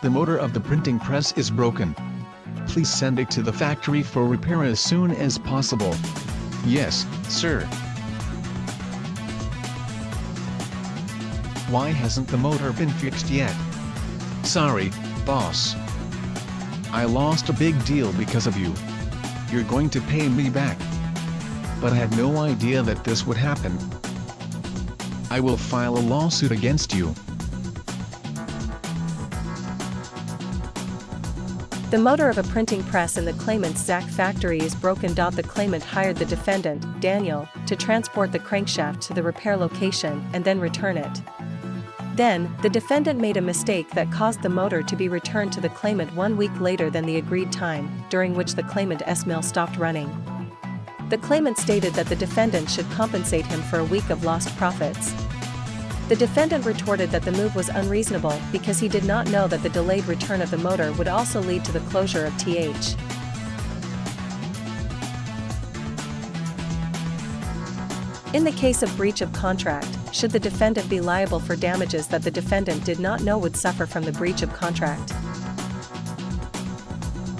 The motor of the printing press is broken. Please send it to the factory for repair as soon as possible. Yes, sir. Why hasn't the motor been fixed yet? Sorry, boss. I lost a big deal because of you. You're going to pay me back. But I had no idea that this would happen. I will file a lawsuit against you. The motor of a printing press in the claimant's Zach factory is broken. The claimant hired the defendant, Daniel, to transport the crankshaft to the repair location and then return it. Then, the defendant made a mistake that caused the motor to be returned to the claimant 1 week later than the agreed time, during which the claimant's mill stopped running. The claimant stated that the defendant should compensate him for a week of lost profits. The defendant retorted that the move was unreasonable because he did not know that the delayed return of the motor would also lead to the closure of TH. In the case of breach of contract, should the defendant be liable for damages that the defendant did not know would suffer from the breach of contract?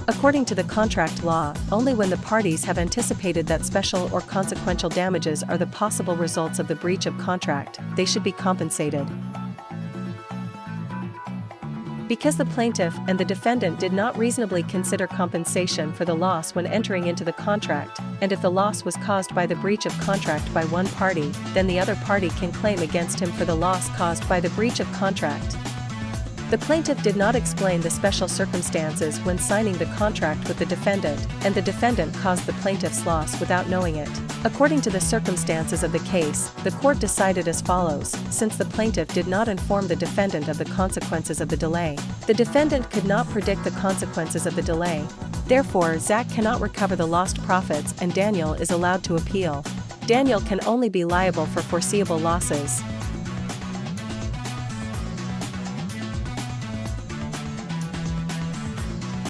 According to the contract law, only when the parties have anticipated that special or consequential damages are the possible results of the breach of contract, they should be compensated. Because the plaintiff and the defendant did not reasonably consider compensation for the loss when entering into the contract, and if the loss was caused by the breach of contract by one party, then the other party can claim against him for the loss caused by the breach of contract. The plaintiff did not explain the special circumstances when signing the contract with the defendant, and the defendant caused the plaintiff's loss without knowing it. According to the circumstances of the case, the court decided as follows: since the plaintiff did not inform the defendant of the consequences of the delay, the defendant could not predict the consequences of the delay. Therefore, Zach cannot recover the lost profits and Daniel is allowed to appeal. Daniel can only be liable for foreseeable losses.